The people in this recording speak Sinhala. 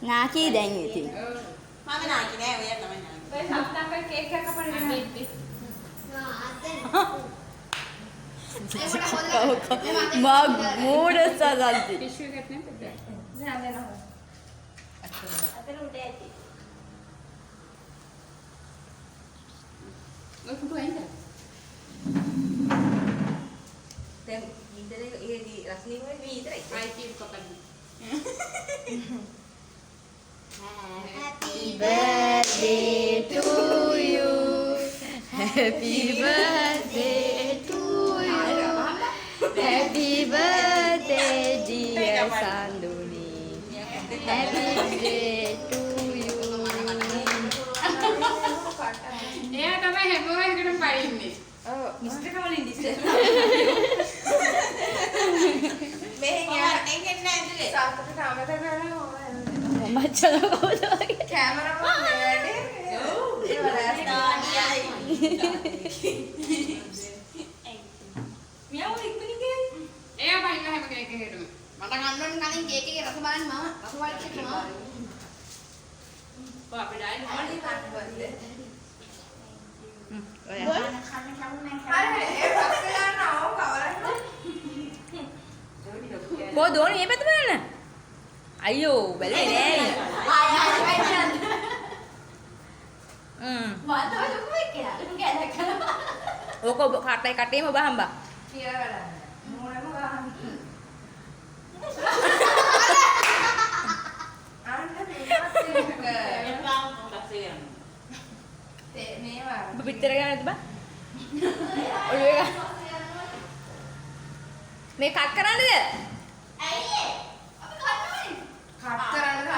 නාකි දැන් ඉතින්. මම නාකි නෑ ඔය තමයි නාකි. ඔය සත්නම්බර් කේක් එකක් කපන්න බෙද්දි. මග් මෝඩ සදන්ති. ටිෂු එකක් නේ බෙද්ද. දැන් දෙනවා. අතන උඩ ඇති. ඔය ෆොටෝ අයින්ද? දැන් ඉන්ටර්නෙට් එකේ රස්නේ කොහෙද මේ ඉතරයි. IT කපන්න. Happy birthday to you. Happy birthday to you. Happy birthday dear Sanduni. Happy birthday to you. එයා තමයි හැමෝම එකටම පයින්නේ. ඔව් මිස්ටර් කවලින් ඉස්සෙල්ලා. මෙහෙන් යා එන්නේ නැහැ ඇතුලේ. සාතට අමතක කරලා මචං කවුද වගේ? කැමරාමන් වැඩේ. ඔව් ඒ වලස්තානියයි. මියාව ඉක්මනින් ගියේ. එයා පයින්න හැම කෙනෙක් එකටම. මට ගන්න ඕන කලින් කේක් එකේ රස බලන්න මම රස බලන්න කිව්වා. ඔය අපේ ඩායි මොකක්ද කරන්නේ? ඔයා කන්න කවුරුනේ හරි ඒ රස ගන්න ඕක කවරක්ද? කො දෝනි මේ පැත්ත බලන්න. අයියෝ බැලේ නෑ. ඕක කටේම බහම්බා. කියලා බලන්න. මොනම ගහන්න. අන්න මේක එපා මොකක්ද කරන්නේ. මේවා ඔබ පිටර ගන්නද බා? ඔළුවේ ගන්න. මේ කට් කරන්නද? ඇයි ඒ? අපි කන්න ඕනේ. කට් කරන්න